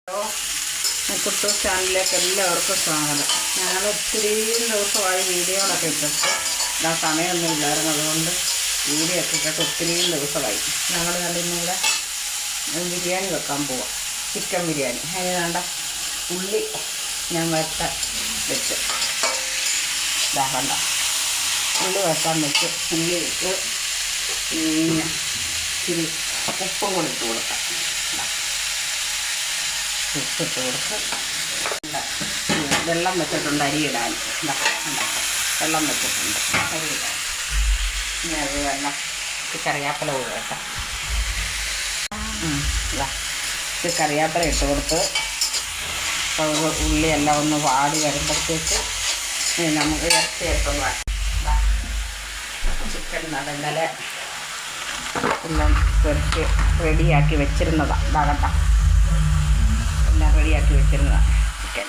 കുട്ടു ചാനലിലേക്ക് എല്ലാവർക്കും സ്വാഗതം. ഞങ്ങൾ ഒത്തിരി ദിവസമായി വീഡിയോകളൊക്കെ ഇട്ടിട്ട് സമയമൊന്നും ഇല്ലായിരുന്നു, അതുകൊണ്ട് വീഡിയോ ഒക്കെ ഇട്ടിട്ട് ഒത്തിരി ദിവസമായി. ഞങ്ങൾ കണ്ടിന്നിവിടെ ബിരിയാണി വെക്കാൻ പോവാം, ചിക്കൻ ബിരിയാണി. അതിന് വേണ്ട ഉള്ളി ഞാൻ വെച്ച് കണ്ട ഉള്ളി വെക്കാൻ വെച്ച് ഉള്ളി ഇട്ട് പിന്നെ ഇച്ചിരി ഉപ്പും കൂടി ഇട്ട് കൊടുക്കാം. ഉപ്പിട്ട് കൊടുത്ത് വെള്ളം വെച്ചിട്ടുണ്ട് അരിയിടാൻ. വെള്ളം വെച്ചിട്ടുണ്ട് അരിയിടാൻ. ഇനി അത് വെള്ളം കറിവേപ്പില കൊടുക്കാം. കറിവേപ്പില ഇട്ട് കൊടുത്ത് ഉള്ളിയെല്ലാം ഒന്ന് വാടി വരുമ്പോഴത്തേക്ക് നമുക്ക് ഇറച്ചിയൊക്കെ ചിക്കൻ ഇന്നലെ എല്ലാം പെറുക്കി റെഡിയാക്കി വെച്ചിരുന്നതാണ്. ഇതാകട്ട എല്ലാം റെഡിയാക്കി വെച്ചിരുന്നതാണ് ചിക്കൻ.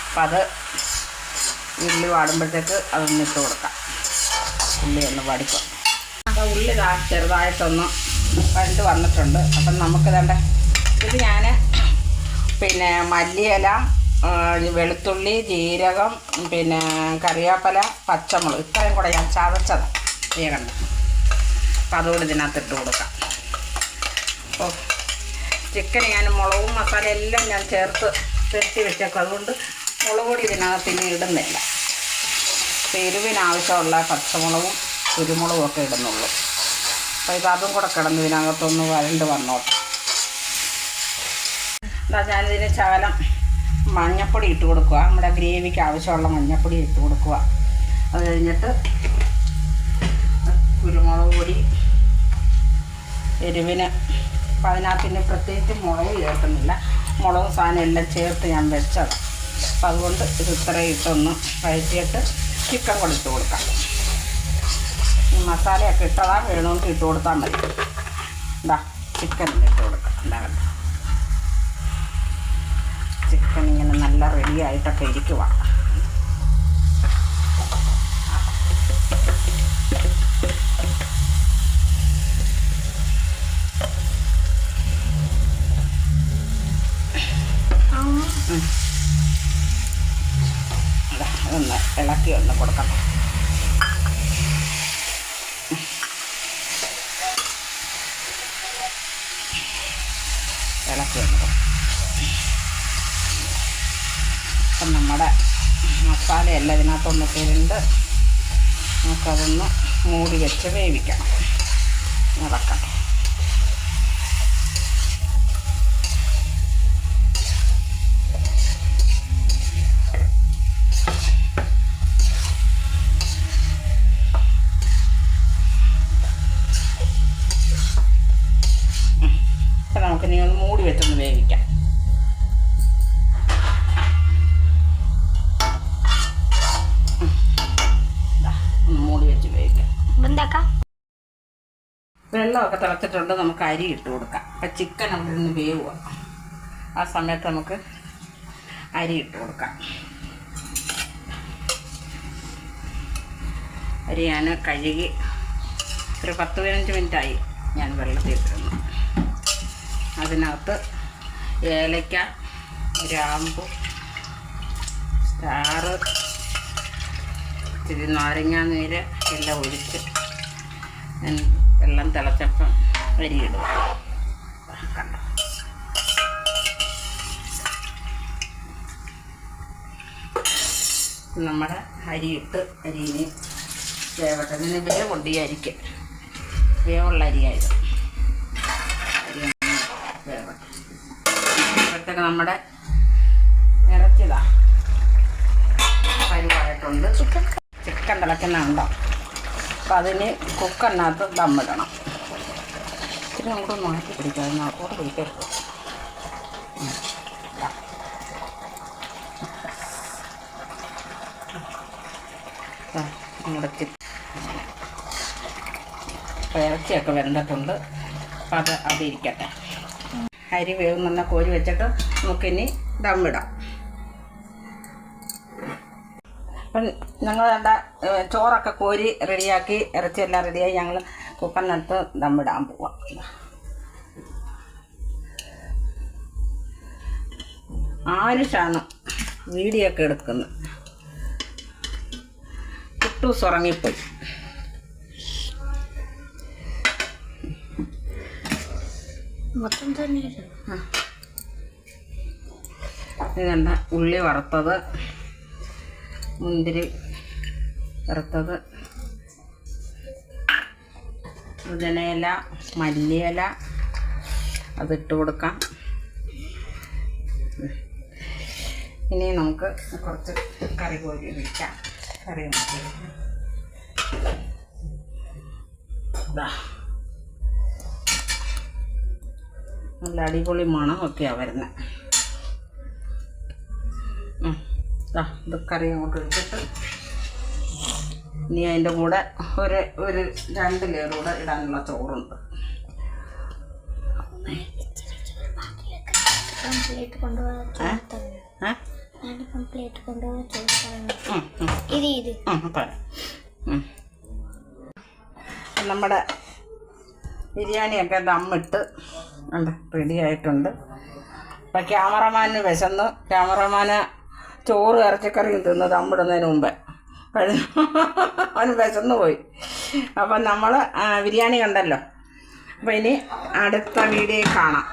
അപ്പം അത് ഉള്ളി വാടുമ്പോഴത്തേക്ക് അതൊന്ന് ഇട്ട് കൊടുക്കാം. ഉള്ളി ഒന്ന് വടിക്കും. അപ്പോൾ ഉള്ളി ചെറുതായിട്ടൊന്ന് വരണ്ട് വന്നിട്ടുണ്ട്. അപ്പം നമുക്ക് വേണ്ട ഇത് ഞാൻ പിന്നെ മല്ലിയില, വെളുത്തുള്ളി, ജീരകം, പിന്നെ കറിവേപ്പില, പച്ചമുളക് ഇത്രയും കൂടെ ഞാൻ ചതച്ചതാണ് വേഗണ്ട. അപ്പം അതുകൂടി ഇതിനകത്ത് ഇട്ട് കൊടുക്കാം. അപ്പോൾ ചിക്കൻ ഞാൻ മുളകും മസാല എല്ലാം ഞാൻ ചേർത്ത് പെരട്ടി വെച്ചേക്കും, അതുകൊണ്ട് മുളക് പൊടി ഇതിനകത്ത് ഇനി ഇടുന്നില്ല. എരിവിനാവശ്യമുള്ള പച്ചമുളകും കുരുമുളകും ഒക്കെ ഇടുന്നുള്ളൂ. അപ്പോൾ ഇതും കൂടെ കിടന്ന് ഇതിനകത്തൊന്ന് വരണ്ട് വന്നോട്ടെ. ഞാനിതിന് ശകലം മഞ്ഞൾപ്പൊടി ഇട്ട് കൊടുക്കുക. നമ്മുടെ ഗ്രേവിക്ക് ആവശ്യമുള്ള മഞ്ഞൾപ്പൊടി ഇട്ട് കൊടുക്കുക. അത് കഴിഞ്ഞിട്ട് കുരുമുളക് പൊടി എരിവിന്. അപ്പം അതിനകത്തിന് പ്രത്യേകിച്ച് മുളക് ചേർക്കുന്നില്ല, മുളകും സാധനം എല്ലാം ചേർത്ത് ഞാൻ വെച്ചതാണ്. അപ്പം അതുകൊണ്ട് ഇത് ഇത്രയും ഇട്ടൊന്ന് വഴറ്റിയിട്ട് ചിക്കൻ കൂടി ഇട്ട് കൊടുക്കാം. ഈ മസാലയൊക്കെ ഇട്ടതാ വേണമെങ്കിൽ ഇട്ട് കൊടുത്താൽ മതി. എന്താ ചിക്കൻ ഇട്ട് കൊടുക്കാം. ഉണ്ടാകട്ടെ. ചിക്കൻ ഇങ്ങനെ നല്ല റെഡി ആയിട്ടൊക്കെ ഇരിക്കുക. ഒന്ന് ഇളക്കി ഒന്ന് കൊടുക്കണം. ഇളക്കി ഒന്ന് കൊടുക്കണം. അപ്പം നമ്മുടെ മസാലയെല്ലാം ഇതിനകത്തൊന്ന് തിരുണ്ട് നമുക്കതൊന്ന് മൂടി വെച്ച് വേവിക്കണം. ഇളക്കണം. അപ്പം നമുക്കിനി ഒന്ന് മൂടി വെച്ചൊന്ന് വേവിക്കാം. മൂടി വെച്ച് വേവിക്കാം. വെള്ളമൊക്കെ തിളച്ചിട്ടുണ്ട്. നമുക്ക് അരി ഇട്ട് കൊടുക്കാം. അപ്പം ചിക്കൻ അവിടെ നിന്ന് വേവുക. ആ സമയത്ത് നമുക്ക് അരി ഇട്ട് കൊടുക്കാം. അരി ഞാൻ കഴുകി ഒരു 10-15 മിനിറ്റായി ഞാൻ വെള്ളത്തിൽ ഇട്ടിരുന്നു. അതിനകത്ത് ഏലക്ക, ഗ്രാമ്പു, സ്റ്റാർ, ഇത്തിരി നാരങ്ങാനീര് എല്ലാം ഒഴിച്ച് വെള്ളം തിളച്ചപ്പം അരിയിടുക. കണ്ട നമ്മുടെ അരിയിട്ട് അരിയിന് വേവട്ടെ. ഇതിന് വേവുണ്ട്. ഈ അരിക്ക് വേവുള്ള അരിയായത്. അരി വേവട്ടെ. അപ്പോഴത്തേക്ക് നമ്മുടെ ഇറച്ചിതാ പരിവായിട്ടുണ്ട്. ചിക്കൻ തിളയ്ക്കുന്നുണ്ടോ? അപ്പം അതിന് കുക്കറിനകത്ത് ദമ്മിടണം. ഇത്തിരി നമുക്ക് മാറ്റി പിടിക്കാം. അങ്ങോട്ട് പിടിക്കരുത്. നമ്മുടെ ഇറച്ചിയൊക്കെ വെന്തിട്ടുണ്ട്. അപ്പം അതിരിക്കട്ടെ. അരി വേവുന്ന കോരി വെച്ചിട്ട് നമുക്കിനി ദമ്മിടാം. അപ്പം ഞങ്ങൾ ചോറൊക്കെ കോരി റെഡിയാക്കി ഇറച്ചിയെല്ലാം റെഡിയായി ഞങ്ങൾ കുക്കറിനകത്ത് ദമ്മിടാൻ പോവാം. ആരുഷാണ് വീഡിയോ ഒക്കെ എടുക്കുന്നത്. കുട്ടൂസ് ഉറങ്ങിപ്പോയി. മൊത്തം തന്നെ ഇതെന്ത ഉള്ളി വറുത്തത്, മുന്തിരി വറുത്തത്, പുതിനയില, മല്ലിയില അതിട്ട് കൊടുക്കാം. ഇനി നമുക്ക് കുറച്ച് കറി കോരി വയ്ക്കാം. കറി നല്ല അടിപൊളി മണമൊക്കെയാണ് വരുന്നത്. ഇത് കറി അങ്ങോട്ട് വെച്ചിട്ട് ഇനി അതിൻ്റെ കൂടെ ഒരു 2 ലെയർ കൂടെ ഇടാനുള്ള ചോറുണ്ട്. നമ്മുടെ ബിരിയാണിയൊക്കെ ദമ്മിട്ട് റെഡി ആയിട്ടുണ്ട്. അപ്പം ക്യാമറമാന് വിശന്ന് ക്യാമറമാന് ചോറ് ഇറച്ചിക്കറിയും തിന്ന് ദമ്മിടുന്നതിന് മുമ്പേ അവന് വിശന്ന് പോയി. അപ്പം നമ്മൾ ബിരിയാണി കണ്ടല്ലോ. അപ്പം ഇനി അടുത്ത വീഡിയോയിൽ കാണാം.